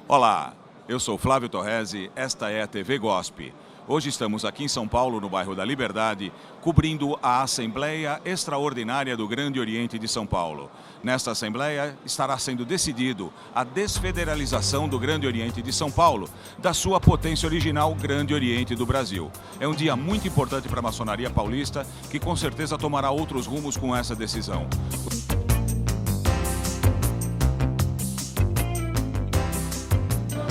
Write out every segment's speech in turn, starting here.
Olá, eu sou Flávio Torresi, esta é a TV GOSP. Hoje estamos aqui em São Paulo, no bairro da Liberdade, cobrindo a Assembleia Extraordinária do Grande Oriente de São Paulo. Nesta Assembleia estará sendo decidido a desfederalização do Grande Oriente de São Paulo, da sua potência original Grande Oriente do Brasil. É um dia muito importante para a maçonaria paulista, que com certeza tomará outros rumos com essa decisão.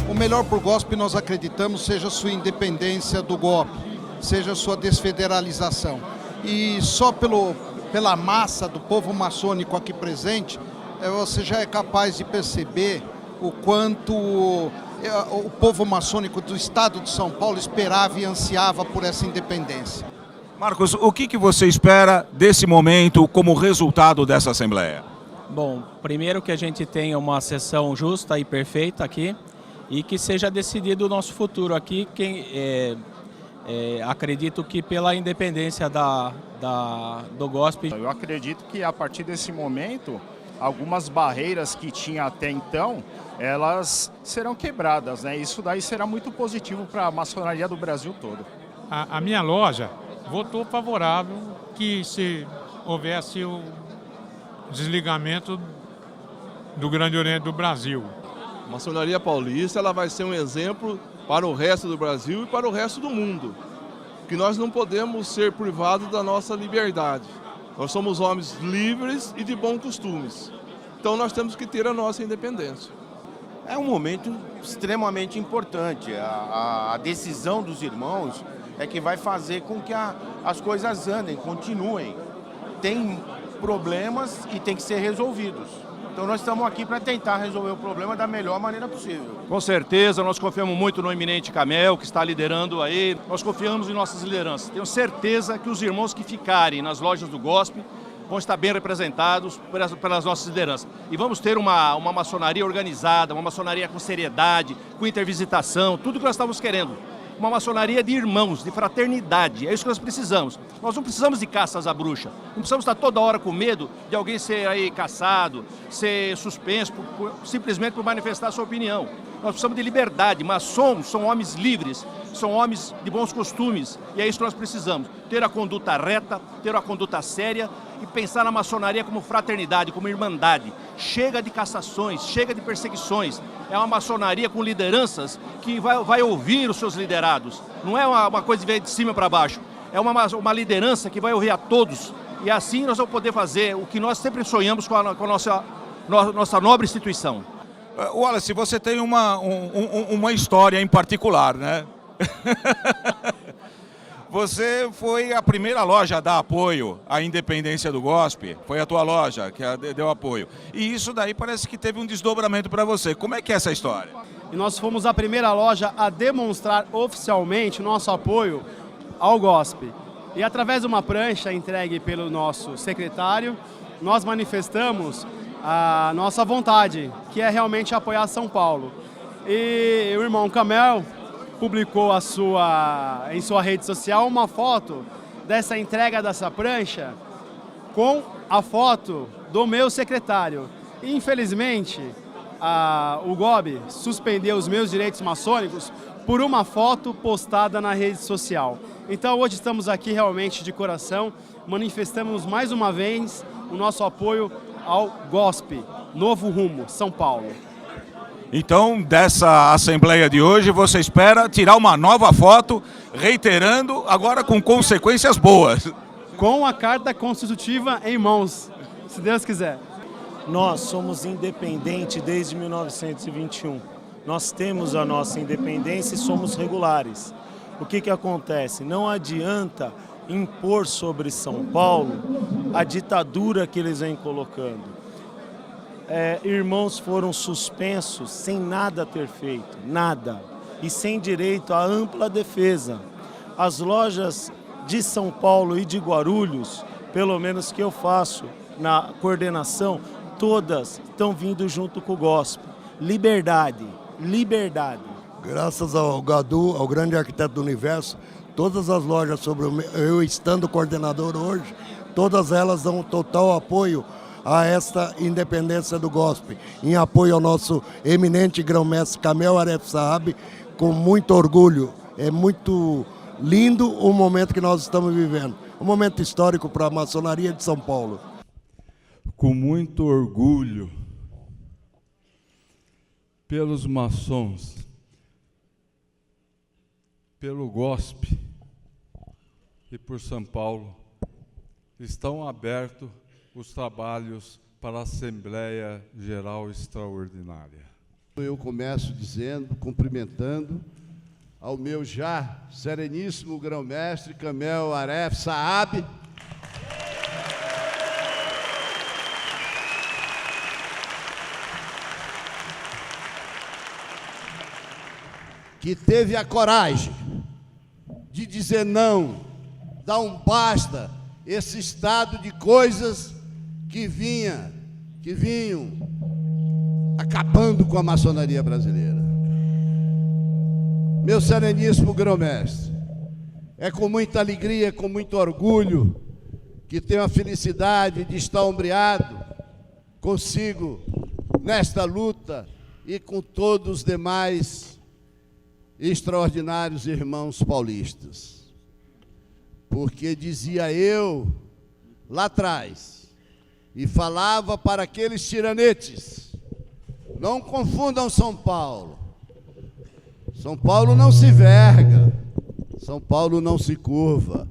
O melhor para o GOSP, nós acreditamos, seja a sua independência do golpe, seja a sua desfederalização. E só pela massa do povo maçônico aqui presente, você já é capaz de perceber o quanto o povo maçônico do estado de São Paulo esperava e ansiava por essa independência. Marcos, o que você espera desse momento como resultado dessa Assembleia? Bom, primeiro que a gente tenha uma sessão justa e perfeita aqui, e que seja decidido o nosso futuro aqui. Acredito que pela independência do GOSP. Eu acredito que a partir desse momento, algumas barreiras que tinha até então, elas serão quebradas, né? Isso daí será muito positivo para a maçonaria do Brasil todo. A minha loja votou favorável que se houvesse o desligamento do Grande Oriente do Brasil. A maçonaria paulista ela vai ser um exemplo para o resto do Brasil e para o resto do mundo. Que nós não podemos ser privados da nossa liberdade. Nós somos homens livres e de bons costumes. Então nós temos que ter a nossa independência. É um momento extremamente importante. A decisão dos irmãos é que vai fazer com que as coisas andem, continuem. Tem problemas e tem que ser resolvidos. Então nós estamos aqui para tentar resolver o problema da melhor maneira possível. Com certeza, nós confiamos muito no eminente Camel, que está liderando aí. Nós confiamos em nossas lideranças. Tenho certeza que os irmãos que ficarem nas lojas do GOSP vão estar bem representados pelas nossas lideranças. E vamos ter uma maçonaria organizada, uma maçonaria com seriedade, com intervisitação, tudo que nós estamos querendo. Uma maçonaria de irmãos, de fraternidade, é isso que nós precisamos. Nós não precisamos de caças à bruxa, não precisamos estar toda hora com medo de alguém ser aí caçado, ser suspenso simplesmente por manifestar a sua opinião. Nós precisamos de liberdade, maçons são homens livres, são homens de bons costumes, e é isso que nós precisamos. Ter a conduta reta, ter a conduta séria e pensar na maçonaria como fraternidade, como irmandade. Chega de cassações, chega de perseguições. É uma maçonaria com lideranças que vai ouvir os seus liderados. Não é uma coisa que vem de cima para baixo. É uma liderança que vai ouvir a todos. E assim nós vamos poder fazer o que nós sempre sonhamos com a nossa nobre instituição. Wallace, você tem uma história em particular, né? Você foi a primeira loja a dar apoio à independência do GOSP, foi a tua loja que deu apoio. E isso daí parece que teve um desdobramento para você. Como é que é essa história? E nós fomos a primeira loja a demonstrar oficialmente nosso apoio ao GOSP. E através de uma prancha entregue pelo nosso secretário, nós manifestamos a nossa vontade, que é realmente apoiar São Paulo. E o irmão Camel publicou em sua rede social uma foto dessa entrega dessa prancha com a foto do meu secretário. E, infelizmente, o GOB suspendeu os meus direitos maçônicos por uma foto postada na rede social. Então hoje estamos aqui realmente de coração, manifestamos mais uma vez o nosso apoio ao GOSP, Novo Rumo, São Paulo. Então, dessa Assembleia de hoje, você espera tirar uma nova foto, reiterando, agora com consequências boas. Com a carta constitutiva em mãos, se Deus quiser. Nós somos independentes desde 1921. Nós temos a nossa independência e somos regulares. O que acontece? Não adianta impor sobre São Paulo a ditadura que eles vêm colocando. Irmãos foram suspensos sem nada ter feito, nada, e sem direito à ampla defesa. As lojas de São Paulo e de Guarulhos, pelo menos que eu faço na coordenação, todas estão vindo junto com o GOSP. Liberdade, liberdade. Graças ao Gadu, ao grande arquiteto do universo, todas as lojas, eu estando coordenador hoje, todas elas dão total apoio a esta independência do GOSP, em apoio ao nosso eminente grão-mestre Kamel Aref Saab, com muito orgulho. É muito lindo o momento que nós estamos vivendo, um momento histórico para a maçonaria de São Paulo. Com muito orgulho pelos maçons, pelo GOSP e por São Paulo, estão abertos os trabalhos para a Assembleia Geral Extraordinária. Eu começo dizendo, cumprimentando ao meu já sereníssimo grão-mestre Kamel Aref Saab, que teve a coragem de dizer não, dar um basta esse estado de coisas que vinham acabando com a maçonaria brasileira. Meu sereníssimo grão-mestre, é com muita alegria, com muito orgulho, que tenho a felicidade de estar ombreado consigo nesta luta e com todos os demais extraordinários irmãos paulistas. Porque dizia eu, lá atrás, e falava para aqueles tiranetes, não confundam São Paulo. São Paulo não se verga, São Paulo não se curva.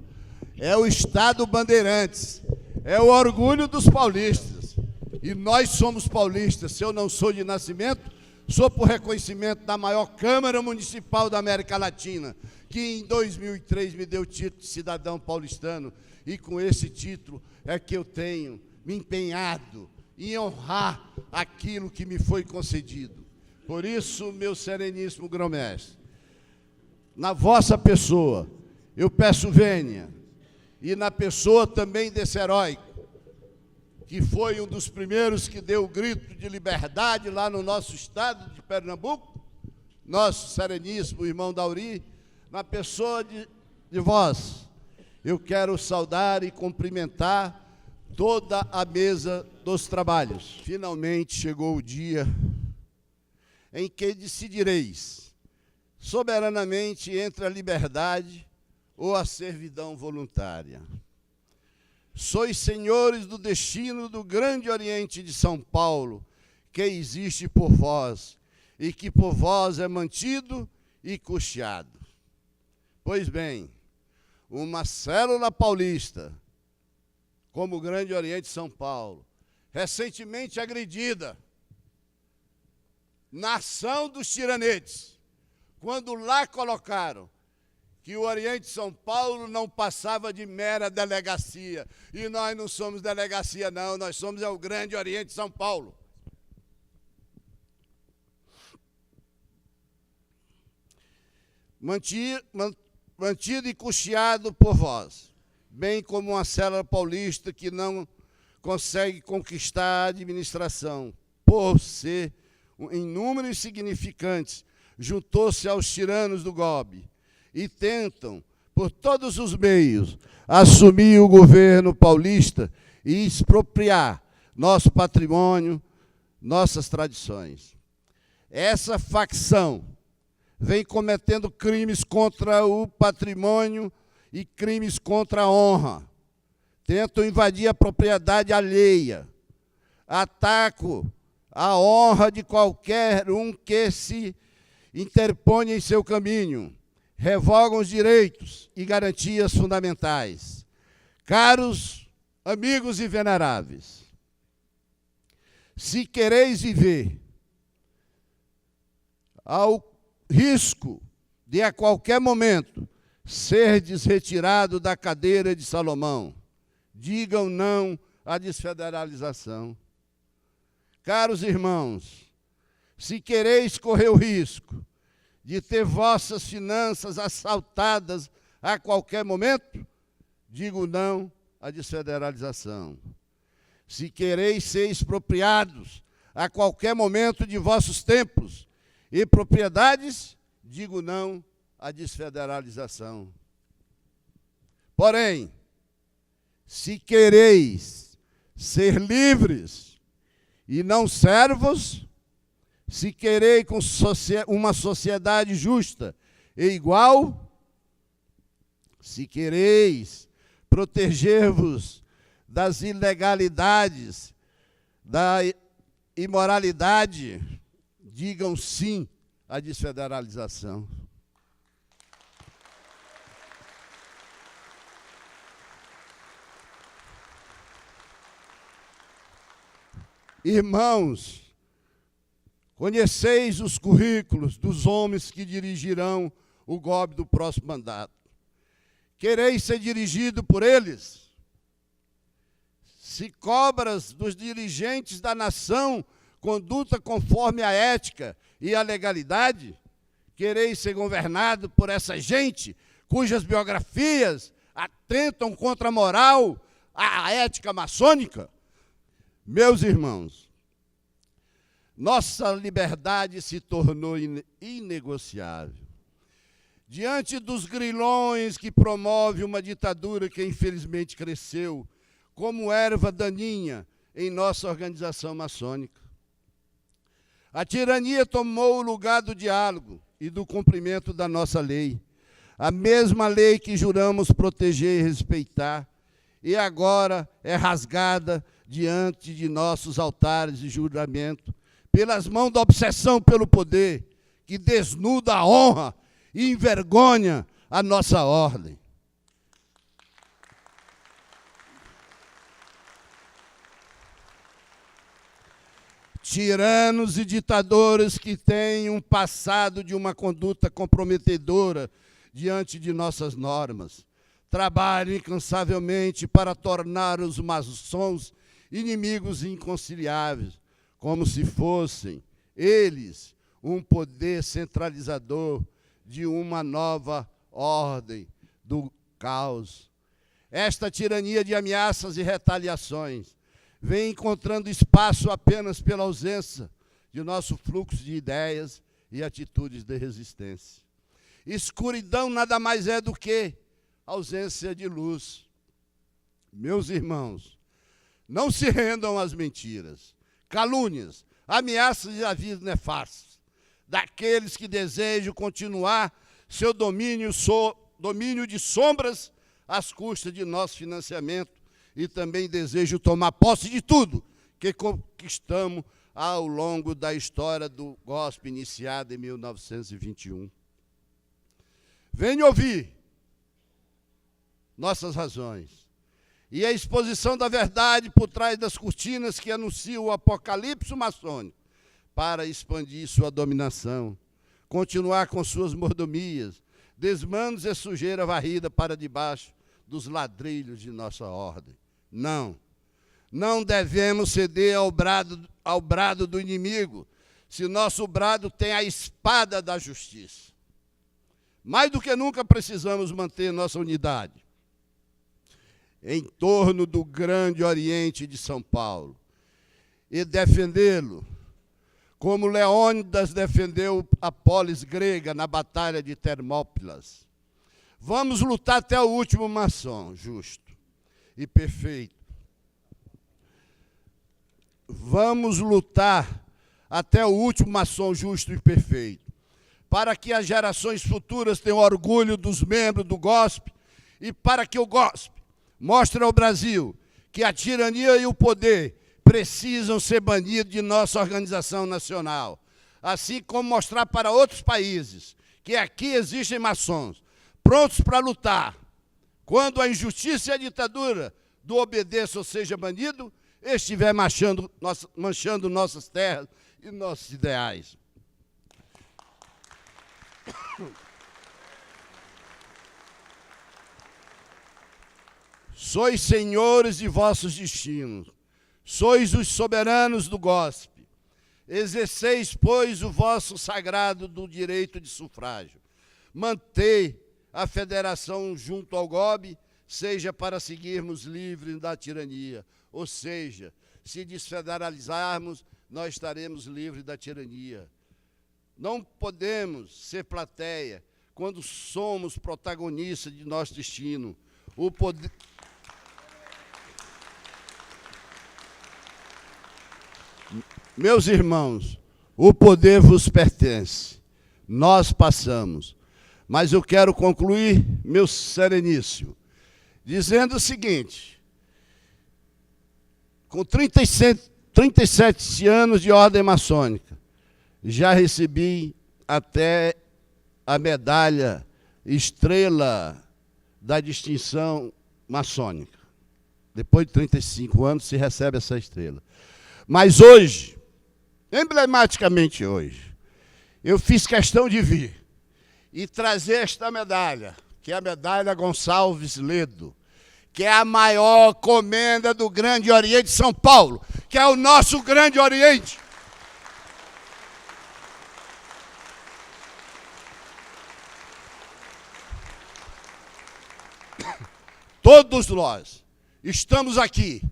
É o Estado Bandeirantes, é o orgulho dos paulistas. E nós somos paulistas. Se eu não sou de nascimento, sou por reconhecimento da maior Câmara Municipal da América Latina, que em 2003 me deu o título de cidadão paulistano, e com esse título é que eu tenho me empenhado em honrar aquilo que me foi concedido. Por isso, meu sereníssimo grão-mestre, na vossa pessoa, eu peço vênia, e na pessoa também desse heróico, que foi um dos primeiros que deu o grito de liberdade lá no nosso estado de Pernambuco, nosso sereníssimo irmão Dauri, na pessoa de vós, eu quero saudar e cumprimentar toda a mesa dos trabalhos. Finalmente chegou o dia em que decidireis soberanamente entre a liberdade ou a servidão voluntária. Sois senhores do destino do grande Oriente de São Paulo, que existe por vós, e que por vós é mantido e custeado. Pois bem, uma célula paulista, como o Grande Oriente de São Paulo, recentemente agredida, nação dos tiranetes, quando lá colocaram que o Oriente de São Paulo não passava de mera delegacia. E nós não somos delegacia, não, nós somos o Grande Oriente de São Paulo. Mantido e custeado por vós, bem como uma célula paulista que não consegue conquistar a administração, por ser em números insignificantes, juntou-se aos tiranos do GOB e tentam, por todos os meios, assumir o governo paulista e expropriar nosso patrimônio, nossas tradições. Essa facção vem cometendo crimes contra o patrimônio e crimes contra a honra. Tentam invadir a propriedade alheia, atacam a honra de qualquer um que se interpõe em seu caminho, revogam os direitos e garantias fundamentais. Caros amigos e veneráveis, se quereis viver ao risco de a qualquer momento serdes retirado da cadeira de Salomão, digam não à desfederalização. Caros irmãos, se quereis correr o risco de ter vossas finanças assaltadas a qualquer momento, digo não à desfederalização. Se quereis ser expropriados a qualquer momento de vossos templos e propriedades, digo não à desfederalização. Porém, se quereis ser livres e não servos, se quereis com uma sociedade justa e igual, se quereis proteger-vos das ilegalidades, da imoralidade, digam sim à desfederalização. Irmãos, conheceis os currículos dos homens que dirigirão o GOB do próximo mandato. Quereis ser dirigido por eles? Se cobras dos dirigentes da nação conduta conforme a ética e a legalidade, quereis ser governado por essa gente cujas biografias atentam contra a moral, a ética maçônica? Meus irmãos, nossa liberdade se tornou inegociável. Diante dos grilhões que promove uma ditadura que infelizmente cresceu como erva daninha em nossa organização maçônica. A tirania tomou o lugar do diálogo e do cumprimento da nossa lei. A mesma lei que juramos proteger e respeitar, e agora é rasgada diante de nossos altares de juramento, pelas mãos da obsessão pelo poder, que desnuda a honra e envergonha a nossa ordem. Tiranos e ditadores que têm um passado de uma conduta comprometedora diante de nossas normas, trabalham incansavelmente para tornar os maçons inimigos inconciliáveis, como se fossem eles um poder centralizador de uma nova ordem do caos. Esta tirania de ameaças e retaliações vem encontrando espaço apenas pela ausência de nosso fluxo de ideias e atitudes de resistência. Escuridão nada mais é do que ausência de luz. Meus irmãos, não se rendam às mentiras, calúnias, ameaças e avisos nefastos daqueles que desejam continuar seu domínio de sombras às custas de nosso financiamento, e também desejo tomar posse de tudo que conquistamos ao longo da história do GOSP, iniciada em 1921. Venham ouvir nossas razões e a exposição da verdade por trás das cortinas que anunciam o apocalipse maçônico, para expandir sua dominação, continuar com suas mordomias, desmandos e sujeira varrida para debaixo dos ladrilhos de nossa ordem. Não devemos ceder ao brado do inimigo, se nosso brado tem a espada da justiça. Mais do que nunca precisamos manter nossa unidade em torno do grande Oriente de São Paulo e defendê-lo, como Leônidas defendeu a polis grega na batalha de Termópilas. Vamos lutar até o último maçom justo e perfeito. Vamos lutar até o último maçom justo e perfeito, para que as gerações futuras tenham orgulho dos membros do GOSP e para que o GOSP mostre ao Brasil que a tirania e o poder precisam ser banidos de nossa organização nacional, assim como mostrar para outros países que aqui existem maçons prontos para lutar. Quando a injustiça e a ditadura do obedeça ou seja banido, estiver manchando nossas terras e nossos ideais. Sois senhores de vossos destinos, sois os soberanos do GOSP. Exerceis, pois, o vosso sagrado do direito de sufrágio. Mantei a federação junto ao GOB, seja para seguirmos livres da tirania, ou seja, se desfederalizarmos, nós estaremos livres da tirania. Não podemos ser plateia quando somos protagonistas de nosso destino. Meus irmãos, o poder vos pertence. Nós passamos. Mas eu quero concluir, meu sereníssimo, dizendo o seguinte: com 37 anos de ordem maçônica, já recebi até a medalha Estrela da Distinção Maçônica. Depois de 35 anos se recebe essa estrela. Mas hoje, emblematicamente hoje, eu fiz questão de vir e trazer esta medalha, que é a medalha Gonçalves Ledo, que é a maior comenda do Grande Oriente de São Paulo, que é o nosso Grande Oriente. Todos nós estamos aqui,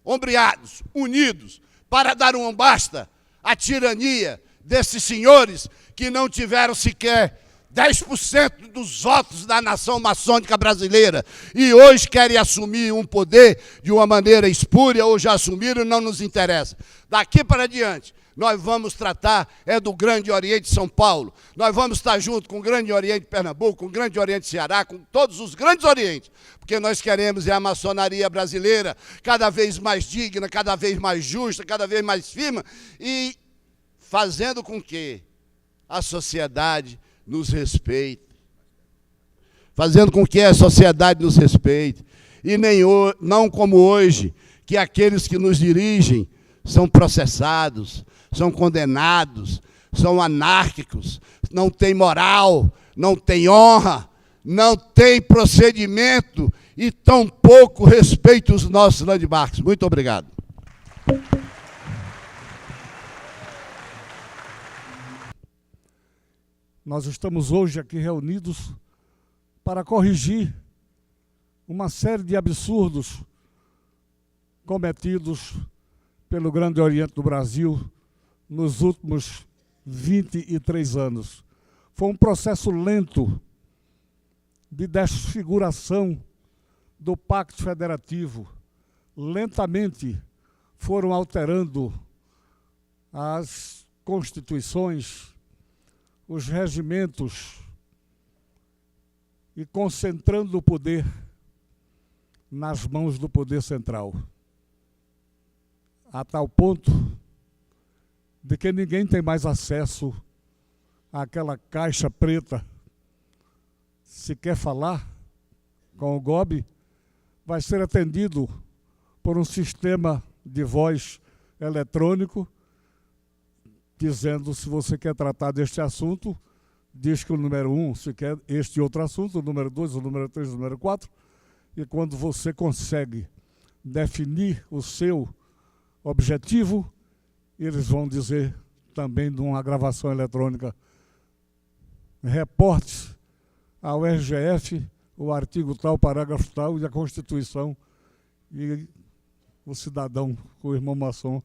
ombreados, unidos, para dar um basta à tirania desses senhores que não tiveram sequer 10% dos votos da nação maçônica brasileira e hoje querem assumir um poder de uma maneira espúria ou já assumiram, não nos interessa. Daqui para diante, nós vamos tratar do Grande Oriente de São Paulo. Nós vamos estar junto com o Grande Oriente de Pernambuco, com o Grande Oriente de Ceará, com todos os grandes orientes, porque nós queremos a maçonaria brasileira cada vez mais digna, cada vez mais justa, cada vez mais firme e fazendo com que a sociedade nos respeite. Fazendo com que a sociedade nos respeite. E não como hoje, que aqueles que nos dirigem são processados, são condenados, são anárquicos, não têm moral, não têm honra, não têm procedimento e tampouco respeitam os nossos landmarks. Muito obrigado. Nós estamos hoje aqui reunidos para corrigir uma série de absurdos cometidos pelo Grande Oriente do Brasil nos últimos 23 anos. Foi um processo lento de desfiguração do Pacto Federativo. Lentamente foram alterando as constituições, os regimentos e concentrando o poder nas mãos do poder central. A tal ponto de que ninguém tem mais acesso àquela caixa preta. Se quer falar com o GOB, vai ser atendido por um sistema de voz eletrônico, dizendo se você quer tratar deste assunto, diz que o número 1, se quer este outro assunto, o número 2, o número 3, o número 4, e quando você consegue definir o seu objetivo, eles vão dizer também de uma gravação eletrônica, reporte ao RGF, o artigo tal, parágrafo tal, e a Constituição, e o cidadão, o irmão maçom,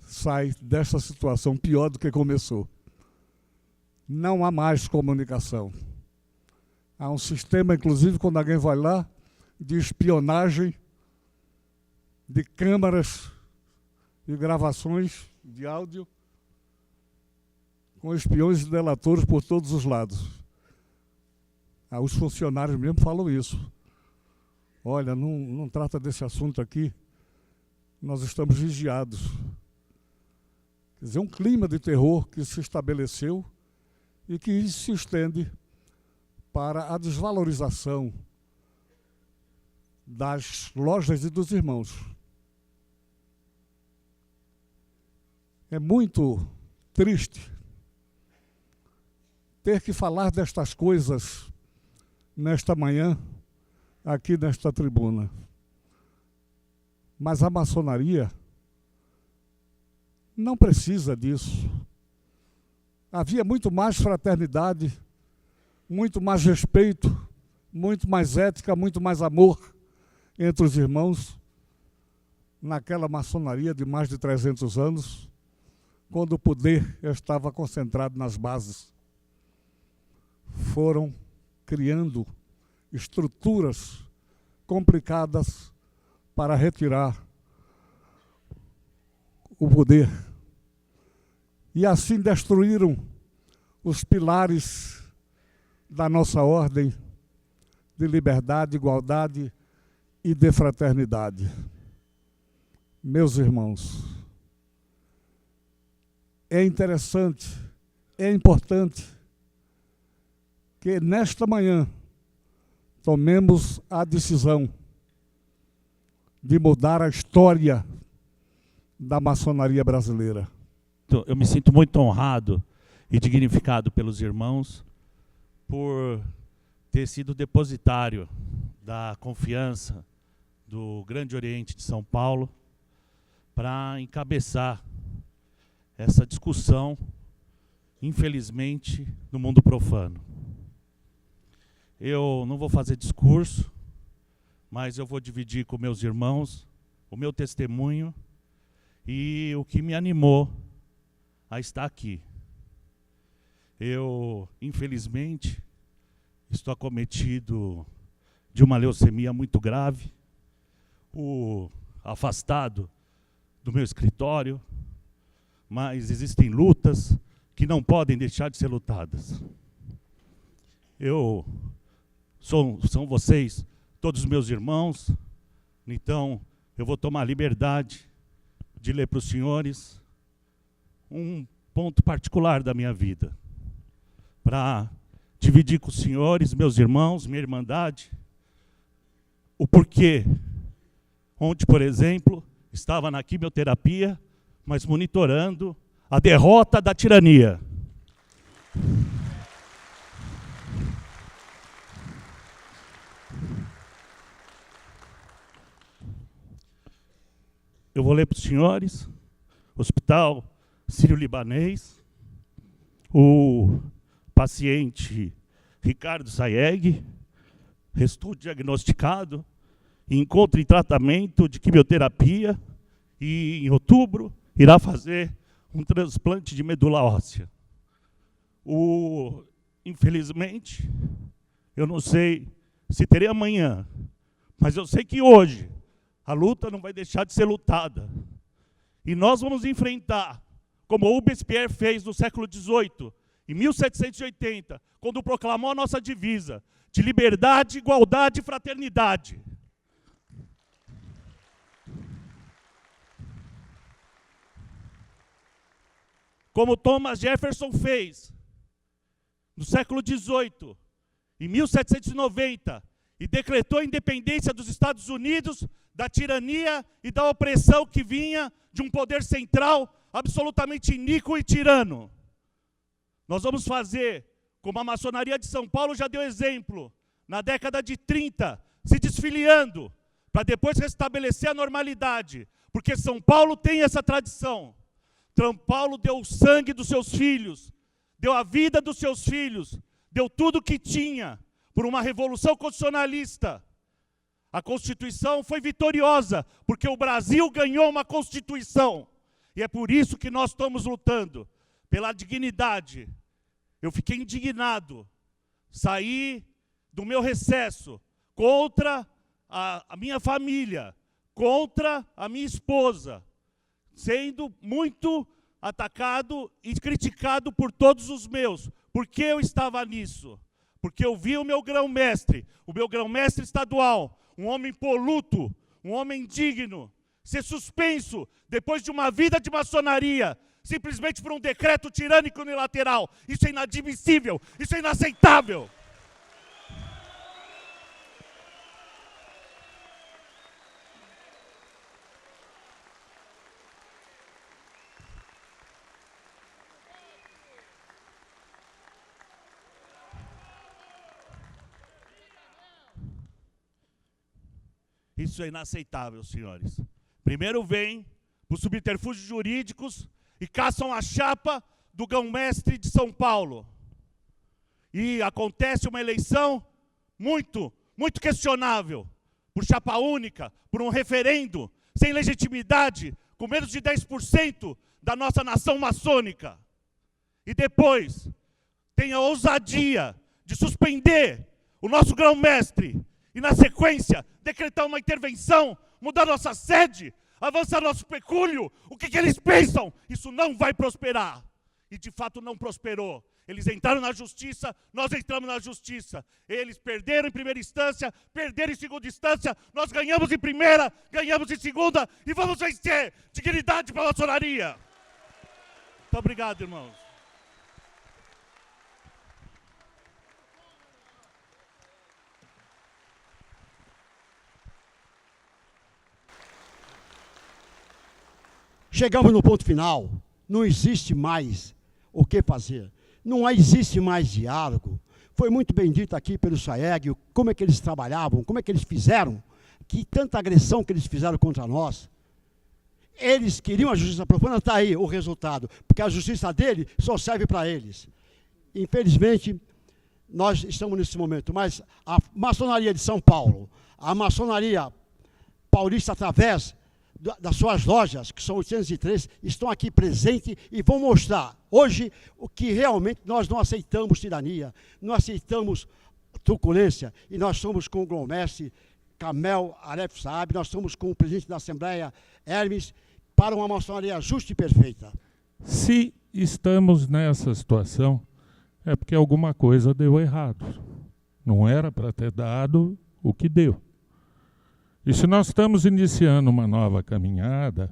sai dessa situação pior do que começou. Não há mais comunicação. Há um sistema, inclusive, quando alguém vai lá, de espionagem, de câmaras e gravações de áudio, com espiões e delatores por todos os lados. Os funcionários mesmo falam isso. Olha, não trata desse assunto aqui, nós estamos vigiados. Quer dizer, um clima de terror que se estabeleceu e que se estende para a desvalorização das lojas e dos irmãos. É muito triste ter que falar destas coisas nesta manhã, aqui nesta tribuna. Mas a maçonaria não precisa disso. Havia muito mais fraternidade, muito mais respeito, muito mais ética, muito mais amor entre os irmãos naquela maçonaria de mais de 300 anos, quando o poder estava concentrado nas bases. Foram criando estruturas complicadas para retirar o poder. E assim destruíram os pilares da nossa ordem de liberdade, igualdade e de fraternidade. Meus irmãos, é interessante, é importante que nesta manhã tomemos a decisão de mudar a história da maçonaria brasileira. Eu me sinto muito honrado e dignificado pelos irmãos por ter sido depositário da confiança do Grande Oriente de São Paulo para encabeçar essa discussão, infelizmente, no mundo profano. Eu não vou fazer discurso, mas eu vou dividir com meus irmãos o meu testemunho e o que me animou a estar aqui. Eu, infelizmente, estou acometido de uma leucemia muito grave, afastado do meu escritório, mas existem lutas que não podem deixar de ser lutadas. São vocês, todos meus irmãos, então eu vou tomar a liberdade de ler para os senhores um ponto particular da minha vida, para dividir com os senhores, meus irmãos, minha irmandade, o porquê, onde, por exemplo, estava na quimioterapia, mas monitorando a derrota da tirania. Eu vou ler para os senhores, Hospital Sírio-Libanês, o paciente Ricardo Sayeg, restou diagnosticado, encontra em tratamento de quimioterapia e em outubro irá fazer um transplante de medula óssea. Infelizmente, eu não sei se terei amanhã, mas eu sei que hoje a luta não vai deixar de ser lutada. E nós vamos enfrentar, como Robespierre fez no século XVIII, em 1780, quando proclamou a nossa divisa de liberdade, igualdade e fraternidade. Como Thomas Jefferson fez no século XVIII, em 1790, e decretou a independência dos Estados Unidos da tirania e da opressão que vinha de um poder central absolutamente iníquo e tirano. Nós vamos fazer, como a maçonaria de São Paulo já deu exemplo, na década de 30, se desfiliando, para depois restabelecer a normalidade, porque São Paulo tem essa tradição. São Paulo deu o sangue dos seus filhos, deu a vida dos seus filhos, deu tudo o que tinha por uma revolução constitucionalista. A Constituição foi vitoriosa, porque o Brasil ganhou uma Constituição. E é por isso que nós estamos lutando, pela dignidade. Eu fiquei indignado, saí do meu recesso contra a minha família, contra a minha esposa, sendo muito atacado e criticado por todos os meus. Por que eu estava nisso? Porque eu vi o meu grão-mestre estadual, um homem poluto, um homem digno, ser suspenso depois de uma vida de maçonaria, simplesmente por um decreto tirânico unilateral. Isso é inadmissível, isso é inaceitável. Isso é inaceitável, senhores. Primeiro vem os subterfúgios jurídicos e caçam a chapa do grão-mestre de São Paulo. E acontece uma eleição muito questionável, por chapa única, por um referendo, sem legitimidade, com menos de 10% da nossa nação maçônica. E depois tem a ousadia de suspender o nosso grão-mestre e, na sequência, decretar uma intervenção, mudar nossa sede, avançar nosso pecúlio, o que eles pensam? Isso não vai prosperar. E de fato não prosperou. Eles entraram na justiça, nós entramos na justiça. Eles perderam em primeira instância, perderam em segunda instância, nós ganhamos em primeira, ganhamos em segunda e vamos vencer. Dignidade para a maçonaria. Muito obrigado, irmãos. Chegamos no ponto final, não existe mais o que fazer, não existe mais diálogo. Foi muito bem dito aqui pelo Saeg, como é que eles trabalhavam, como é que eles fizeram, que tanta agressão que eles fizeram contra nós. Eles queriam a justiça profana, está aí o resultado, porque a justiça dele só serve para eles. Infelizmente, nós estamos nesse momento, mas a maçonaria de São Paulo, a maçonaria paulista através das suas lojas, que são 803, estão aqui presentes e vão mostrar hoje o que realmente nós não aceitamos tirania, não aceitamos truculência, e nós somos com o Grão-Mestre Camel Aref Saab, nós somos com o presidente da Assembleia, Hermes, para uma maçonaria justa e perfeita. Se estamos nessa situação, é porque alguma coisa deu errado. Não era para ter dado o que deu. E se nós estamos iniciando uma nova caminhada,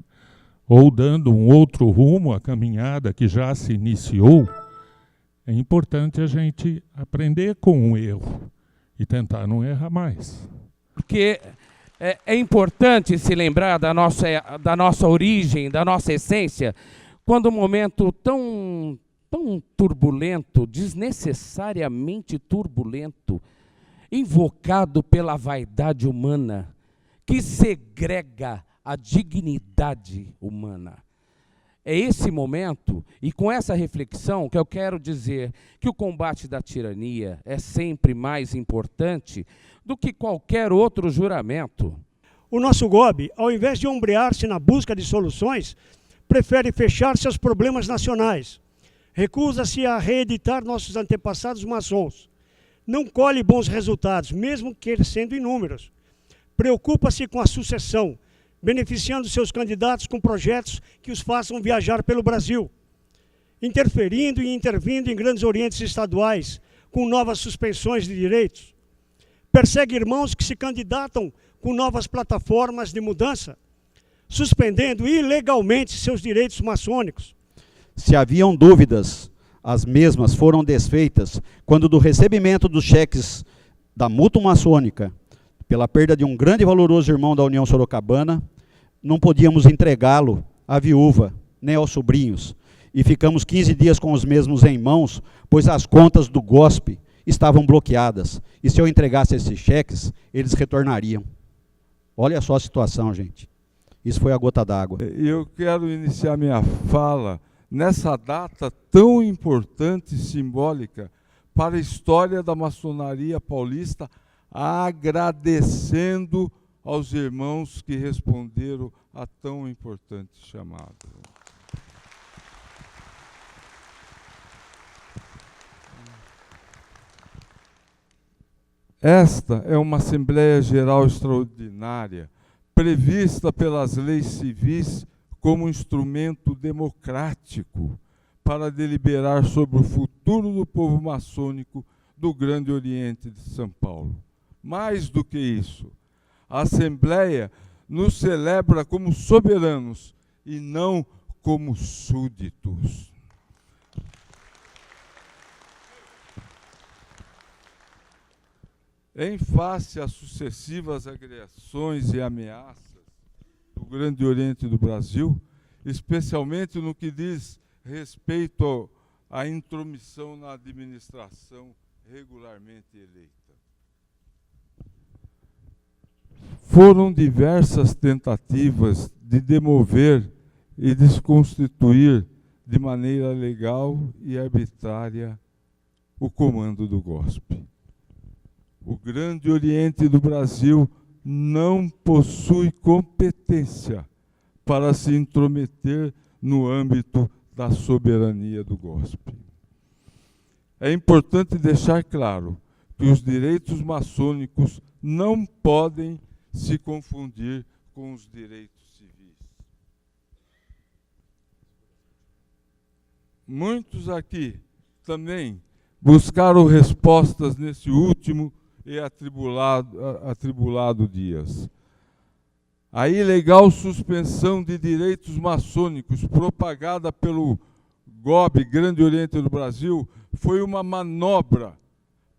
ou dando um outro rumo à caminhada que já se iniciou, é importante a gente aprender com o erro e tentar não errar mais. Porque é importante se lembrar da nossa origem, da nossa essência, quando um momento tão turbulento, desnecessariamente turbulento, invocado pela vaidade humana, que segrega a dignidade humana. É esse momento, e com essa reflexão, que eu quero dizer que o combate da tirania é sempre mais importante do que qualquer outro juramento. O nosso GOB, ao invés de ombrear-se na busca de soluções, prefere fechar-se aos problemas nacionais. Recusa-se a reeditar nossos antepassados maçons. Não colhe bons resultados, mesmo crescendo em números. Preocupa-se com a sucessão, beneficiando seus candidatos com projetos que os façam viajar pelo Brasil, interferindo e intervindo em grandes orientes estaduais, com novas suspensões de direitos. Persegue irmãos que se candidatam com novas plataformas de mudança, suspendendo ilegalmente seus direitos maçônicos. Se haviam dúvidas, as mesmas foram desfeitas quando do recebimento dos cheques da mútua maçônica, pela perda de um grande e valoroso irmão da União Sorocabana, não podíamos entregá-lo à viúva, nem aos sobrinhos, e ficamos 15 dias com os mesmos em mãos, pois as contas do GOSP estavam bloqueadas, e se eu entregasse esses cheques, eles retornariam. Olha só a situação, gente. Isso foi a gota d'água. Eu quero iniciar minha fala nessa data tão importante e simbólica para a história da maçonaria paulista, agradecendo aos irmãos que responderam a tão importante chamado. Esta é uma Assembleia Geral extraordinária, prevista pelas leis civis como instrumento democrático para deliberar sobre o futuro do povo maçônico do Grande Oriente de São Paulo. Mais do que isso, a Assembleia nos celebra como soberanos e não como súditos. Em face às sucessivas agressões e ameaças do Grande Oriente do Brasil, especialmente no que diz respeito à intromissão na administração regularmente eleita. Foram diversas tentativas de demover e desconstituir de maneira legal e arbitrária o comando do GOSP. O Grande Oriente do Brasil não possui competência para se intrometer no âmbito da soberania do GOSP. É importante deixar claro que os direitos maçônicos não podem se confundir com os direitos civis. muitos aqui também buscaram respostas nesse último e atribulado dias. A ilegal suspensão de direitos maçônicos propagada pelo GOB, Grande Oriente do Brasil, foi uma manobra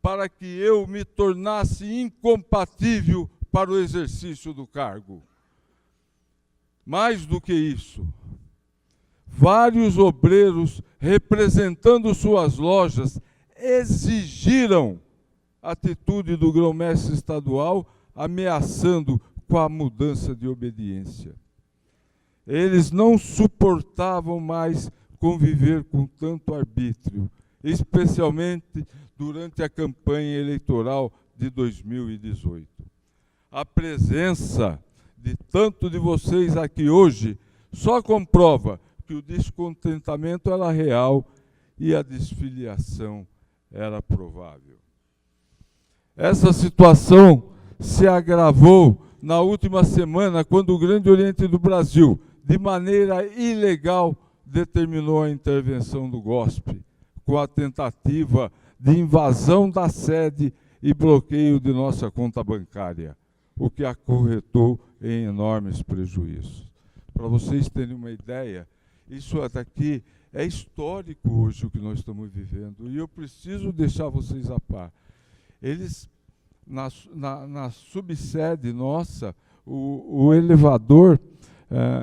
para que eu me tornasse incompatível para o exercício do cargo. Mais do que isso, vários obreiros, representando suas lojas, exigiram a atitude do grão-mestre estadual, ameaçando com a mudança de obediência. Eles não suportavam mais conviver com tanto arbítrio, especialmente durante a campanha eleitoral de 2018. A presença de tanto de vocês aqui hoje só comprova que o descontentamento era real e a desfiliação era provável. Essa situação se agravou na última semana, quando o Grande Oriente do Brasil, de maneira ilegal, determinou a intervenção do GOSP, com a tentativa de invasão da sede e bloqueio de nossa conta bancária, o que acarretou em enormes prejuízos. Para vocês terem uma ideia, isso daqui é histórico hoje o que nós estamos vivendo, e eu preciso deixar vocês a par. Eles, na subsede nossa, o elevador,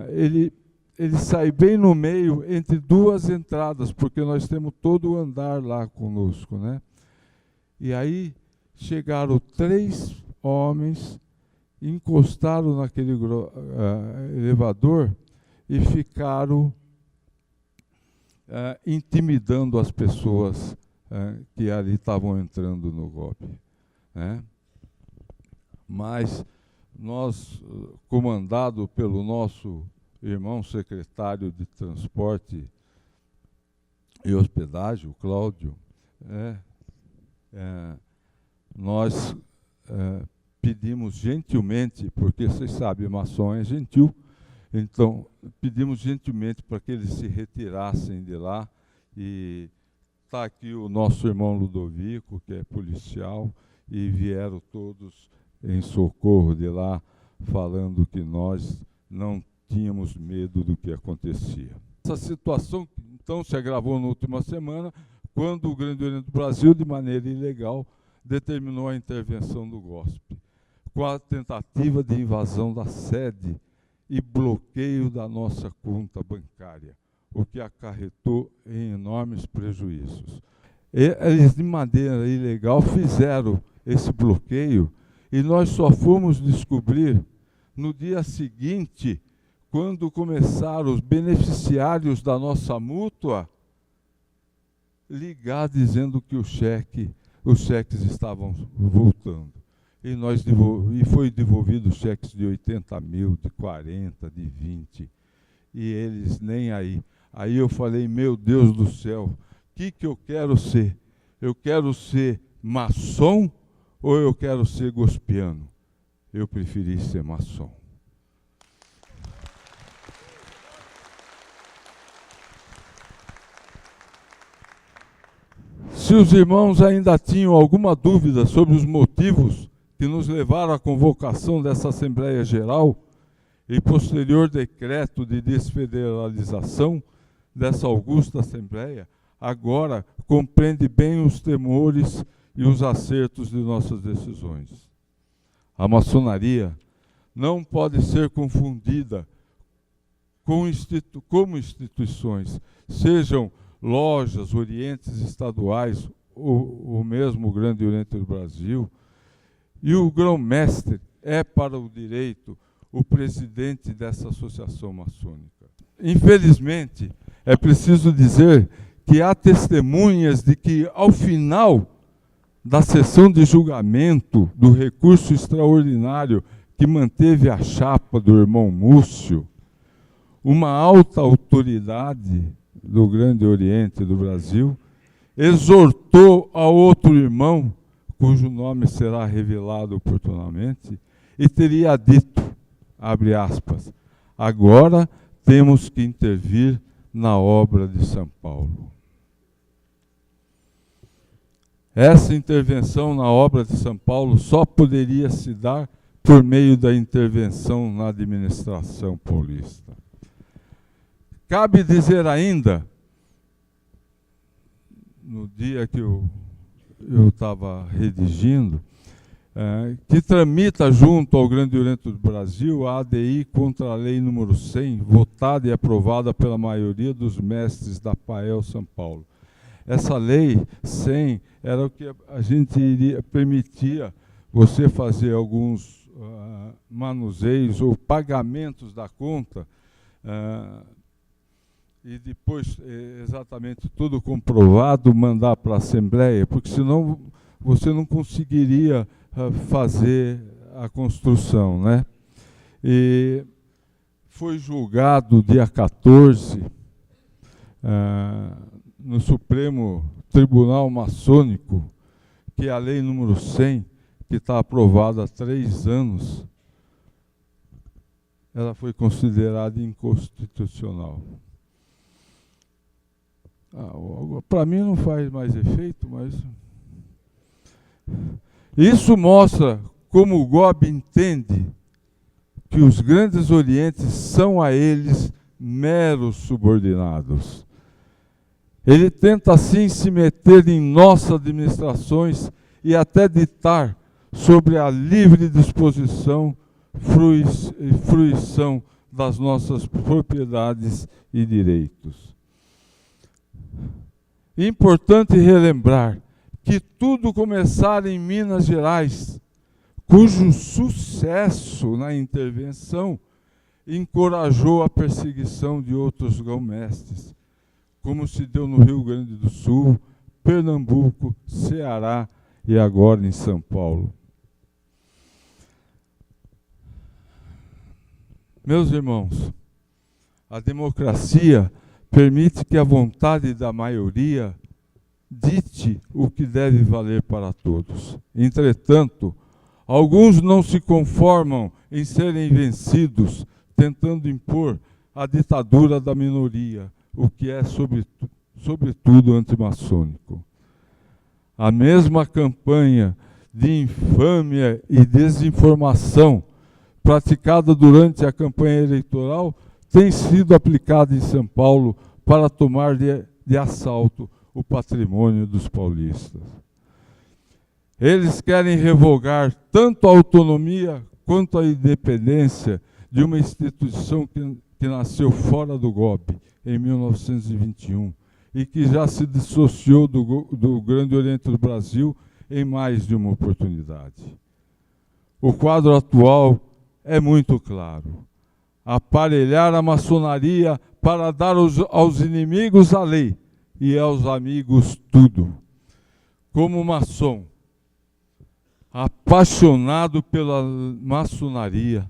ele sai bem no meio, entre duas entradas, porque nós temos todo o andar lá conosco, né? E aí chegaram 3 homens, encostaram naquele elevador e ficaram intimidando as pessoas que ali estavam entrando no golpe, né? Mas nós, comandado pelo nosso irmão secretário de Transporte e Hospedagem, o Cláudio, nós pedimos gentilmente, porque vocês sabem, maçom é gentil, então pedimos gentilmente para que eles se retirassem de lá, e está aqui o nosso irmão Ludovico, que é policial, e vieram todos em socorro de lá, falando que nós não tínhamos medo do que acontecia. Essa situação, então, se agravou na última semana, quando o Grande Oriente do Brasil, de maneira ilegal, determinou a intervenção do GOSP, com a tentativa de invasão da sede e bloqueio da nossa conta bancária, o que acarretou em enormes prejuízos. Eles, de maneira ilegal, fizeram esse bloqueio, e nós só fomos descobrir no dia seguinte, quando começaram os beneficiários da nossa mútua ligar dizendo que os cheques estavam voltando. E foi devolvido cheques de 80 mil, de 40, de 20, e eles nem aí. Aí eu falei, meu Deus do céu, o que eu quero ser? Eu quero ser maçom ou eu quero ser gospiano? Eu preferi ser maçom. Se os irmãos ainda tinham alguma dúvida sobre os motivos que nos levaram à convocação dessa Assembleia Geral e posterior decreto de desfederalização dessa augusta Assembleia, agora compreende bem os temores e os acertos de nossas decisões. A maçonaria não pode ser confundida como instituições, sejam lojas, orientes estaduais, ou mesmo o Grande Oriente do Brasil. E o grão-mestre é, para o direito, o presidente dessa associação maçônica. Infelizmente, é preciso dizer que há testemunhas de que, ao final da sessão de julgamento do recurso extraordinário que manteve a chapa do irmão Múcio, uma alta autoridade do Grande Oriente do Brasil exortou a outro irmão, cujo nome será revelado oportunamente, e teria dito, abre aspas, agora temos que intervir na obra de São Paulo. Essa intervenção na obra de São Paulo só poderia se dar por meio da intervenção na administração paulista. Cabe dizer ainda, no dia que eu estava redigindo, que tramita junto ao Grande Oriente do Brasil a ADI contra a Lei número 100, votada e aprovada pela maioria dos mestres da PAEL São Paulo. Essa Lei 100 era o que a gente permitia você fazer alguns manuseios ou pagamentos da conta e depois, exatamente tudo comprovado, mandar para a Assembleia, porque senão você não conseguiria fazer a construção, né? E foi julgado dia 14 no Supremo Tribunal Maçônico que a Lei número 100, que está aprovada há 3 anos, ela foi considerada inconstitucional. Para mim não faz mais efeito, mas isso mostra como o GOB entende que os grandes orientes são a eles meros subordinados. Ele tenta assim se meter em nossas administrações e até ditar sobre a livre disposição e fruição das nossas propriedades e direitos. Importante relembrar que tudo começara em Minas Gerais, cujo sucesso na intervenção encorajou a perseguição de outros grão-mestres, como se deu no Rio Grande do Sul, Pernambuco, Ceará e agora em São Paulo. Meus irmãos, a democracia permite que a vontade da maioria dite o que deve valer para todos. Entretanto, alguns não se conformam em serem vencidos, tentando impor a ditadura da minoria, o que é, sobretudo, antimaçônico. A mesma campanha de infâmia e desinformação praticada durante a campanha eleitoral tem sido aplicada em São Paulo para tomar de assalto o patrimônio dos paulistas. Eles querem revogar tanto a autonomia quanto a independência de uma instituição que nasceu fora do GOB, em 1921, e que já se dissociou do Grande Oriente do Brasil em mais de uma oportunidade. O quadro atual é muito claro. Aparelhar a maçonaria para dar aos inimigos a lei e aos amigos tudo. Como maçom, apaixonado pela maçonaria,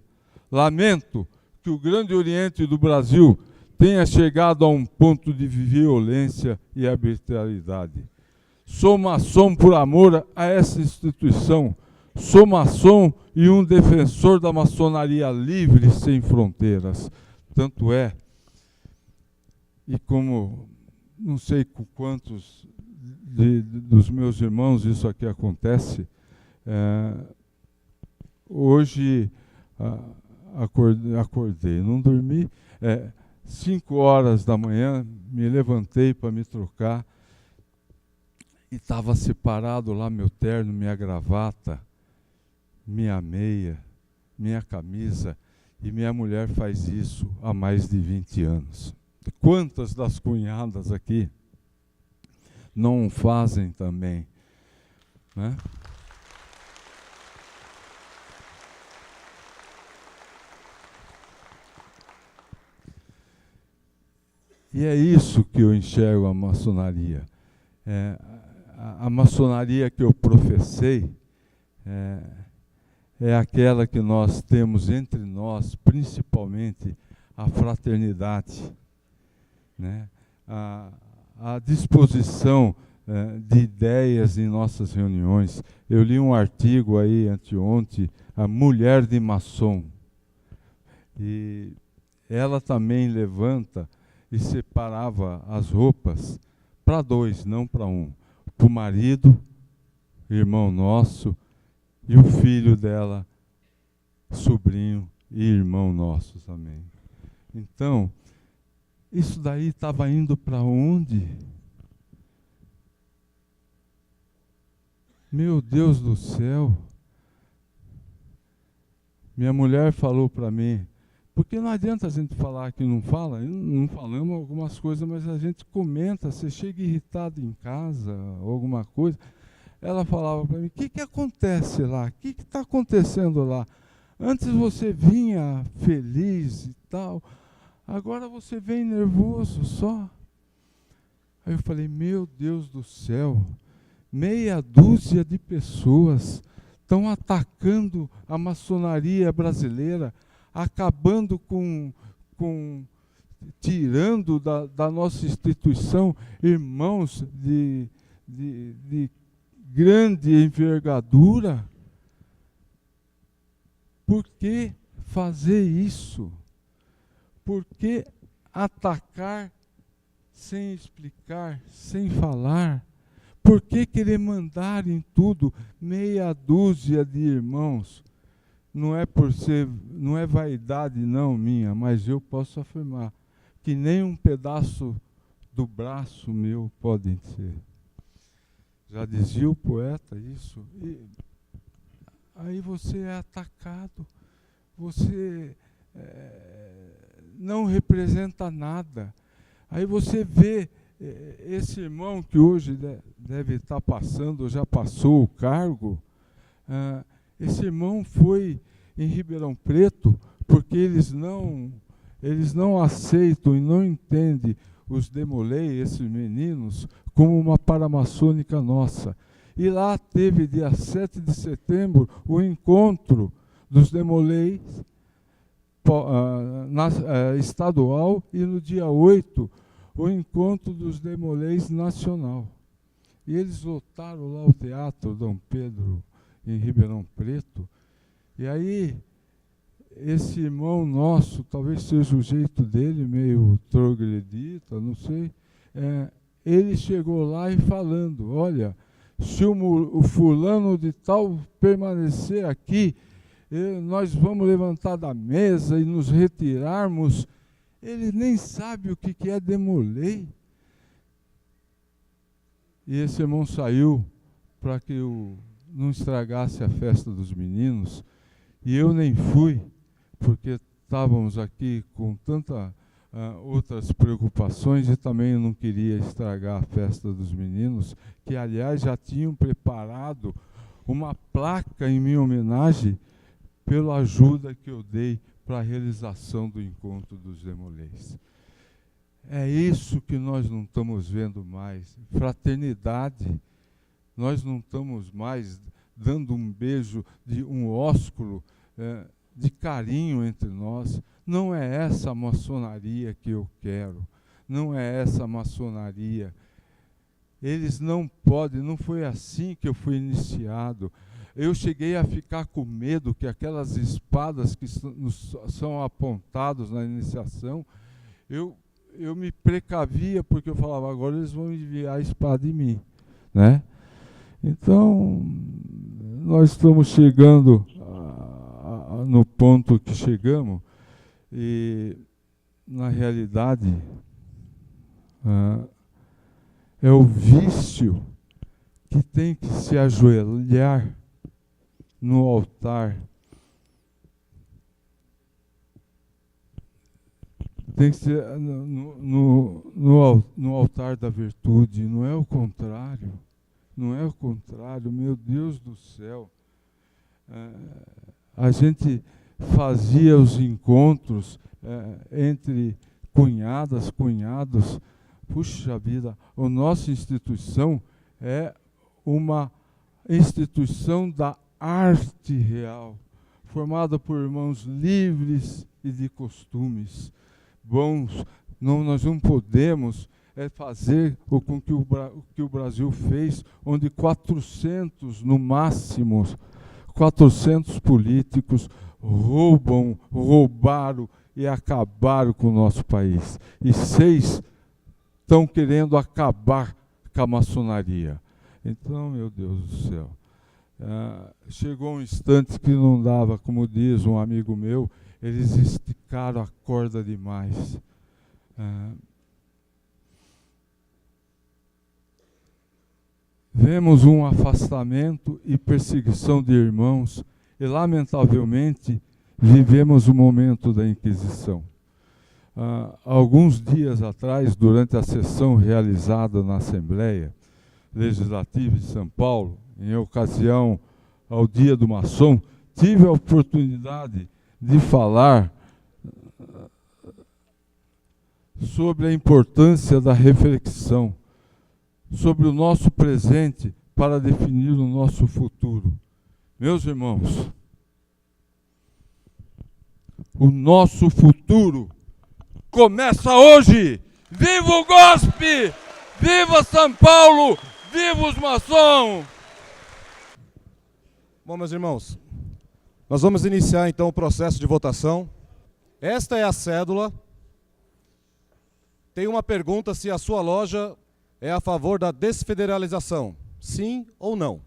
lamento que o Grande Oriente do Brasil tenha chegado a um ponto de violência e arbitrariedade. Sou maçom por amor a essa instituição. Sou maçom e um defensor da maçonaria livre sem fronteiras. Tanto é, e como não sei com quantos dos meus irmãos isso aqui acontece, hoje acordei, não dormi, 5 horas da manhã, me levantei para me trocar e estava separado lá meu terno, minha gravata, minha meia, minha camisa, e minha mulher faz isso há mais de 20 anos. Quantas das cunhadas aqui não fazem também, né? E é isso que eu enxergo a maçonaria. A maçonaria que eu professei é aquela que nós temos entre nós, principalmente a fraternidade, né? A disposição de ideias em nossas reuniões. Eu li um artigo aí anteontem, A Mulher de Maçom, e ela também levanta e separava as roupas para 2, não para 1. Para o marido, irmão nosso, e o filho dela, sobrinho e irmão nosso também. Então, isso daí estava indo para onde? Meu Deus do céu! Minha mulher falou para mim, porque não adianta a gente falar que não fala, não falamos algumas coisas, mas a gente comenta, você chega irritado em casa, alguma coisa. Ela falava para mim, o que acontece lá? O que está acontecendo lá? Antes você vinha feliz e tal, agora você vem nervoso só. Aí eu falei, meu Deus do céu, meia dúzia de pessoas estão atacando a maçonaria brasileira, acabando tirando da nossa instituição irmãos de grande envergadura. Por que fazer isso? Por que atacar sem explicar, sem falar? Por que querer mandar em tudo meia dúzia de irmãos? Não é vaidade não minha, mas eu posso afirmar que nem um pedaço do braço meu podem ser. Já dizia o poeta isso. E aí você é atacado, você não representa nada. Aí você vê esse irmão que hoje deve estar passando, já passou o cargo, esse irmão foi em Ribeirão Preto porque eles não aceitam e não entendem os Demolei, esses meninos, como uma paramaçônica nossa. E lá teve, dia 7 de setembro, o encontro dos Demolei estadual e no dia 8, o encontro dos Demoleis nacional. E eles lotaram lá o Teatro Dom Pedro, em Ribeirão Preto. E aí, esse irmão nosso, talvez seja o jeito dele, meio troglodita, não sei, ele chegou lá e falando, olha, se o fulano de tal permanecer aqui, nós vamos levantar da mesa e nos retirarmos. Ele nem sabe o que é Demolei. E esse irmão saiu para que não estragasse a festa dos meninos, e eu nem fui, porque estávamos aqui com tantas outras preocupações e também eu não queria estragar a festa dos meninos, que aliás já tinham preparado uma placa em minha homenagem pela ajuda que eu dei para a realização do encontro dos Demoleis. É isso que nós não estamos vendo mais, fraternidade. Nós não estamos mais dando um beijo, um ósculo de carinho entre nós. Não é essa a maçonaria que eu quero, não é essa a maçonaria. Eles não podem, não foi assim que eu fui iniciado. Eu cheguei a ficar com medo que aquelas espadas que são apontadas na iniciação, eu me precavia, porque eu falava, agora eles vão enviar a espada em mim, né? Então, nós estamos chegando no ponto que chegamos, e, na realidade, é o vício que tem que se ajoelhar no altar. Tem que ser no altar da virtude, não é o contrário. Não é o contrário, meu Deus do céu. A gente fazia os encontros entre cunhadas, cunhados. Puxa vida, a nossa instituição é uma instituição da arte real, formada por irmãos livres e de costumes bons. Nós não podemos fazer com que o Brasil fez, onde 400, no máximo, 400 políticos roubaram e acabaram com o nosso país. E 6 estão querendo acabar com a maçonaria. Então, meu Deus do céu, chegou um instante que não dava, como diz um amigo meu, eles esticaram a corda demais. Vemos um afastamento e perseguição de irmãos e, lamentavelmente, vivemos o momento da Inquisição. Alguns dias atrás, durante a sessão realizada na Assembleia Legislativa de São Paulo, em ocasião ao Dia do Maçom, tive a oportunidade de falar sobre a importância da reflexão, sobre o nosso presente para definir o nosso futuro. Meus irmãos, o nosso futuro começa hoje! Viva o GOSP! Viva São Paulo! Viva os maçons! Bom, meus irmãos, nós vamos iniciar então o processo de votação. Esta é a cédula. Tem uma pergunta se a sua loja é a favor da desfederalização. Sim ou não?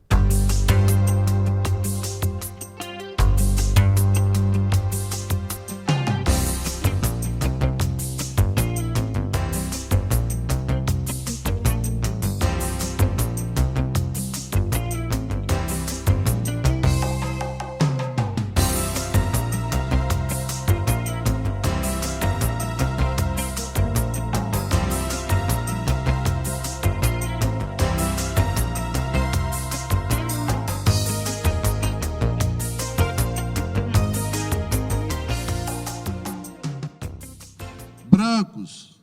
Brancos,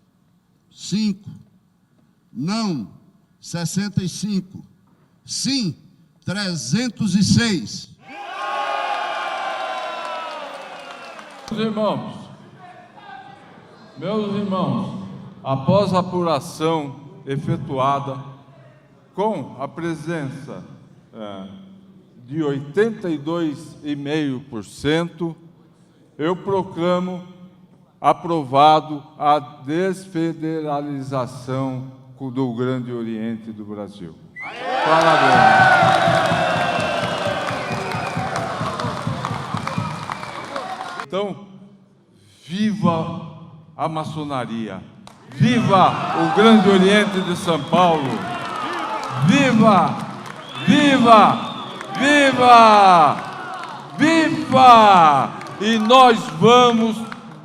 5. Não, 65. Sim, 306. Meus irmãos, após a apuração efetuada com a presença de 82,5%, eu proclamo aprovado a desfederalização do Grande Oriente do Brasil. Parabéns! Então, viva a maçonaria! Viva o Grande Oriente de São Paulo! Viva! Viva! Viva! Viva! E nós vamos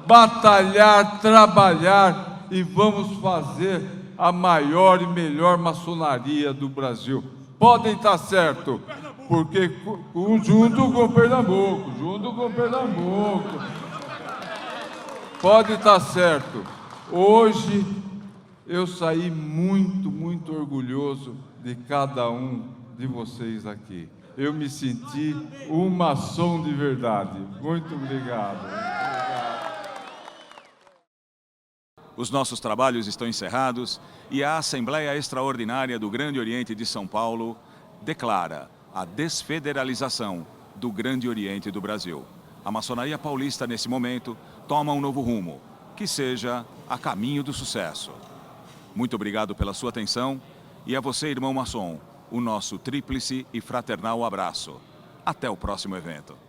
batalhar, trabalhar e vamos fazer a maior e melhor maçonaria do Brasil. Podem estar certo, porque junto com Pernambuco, pode estar certo. Hoje eu saí muito orgulhoso de cada um de vocês aqui. Eu me senti um maçom de verdade. Muito obrigado. Os nossos trabalhos estão encerrados e a Assembleia Extraordinária do Grande Oriente de São Paulo declara a desfederalização do Grande Oriente do Brasil. A maçonaria paulista, nesse momento, toma um novo rumo, que seja a caminho do sucesso. Muito obrigado pela sua atenção e a você, irmão maçom, o nosso tríplice e fraternal abraço. Até o próximo evento.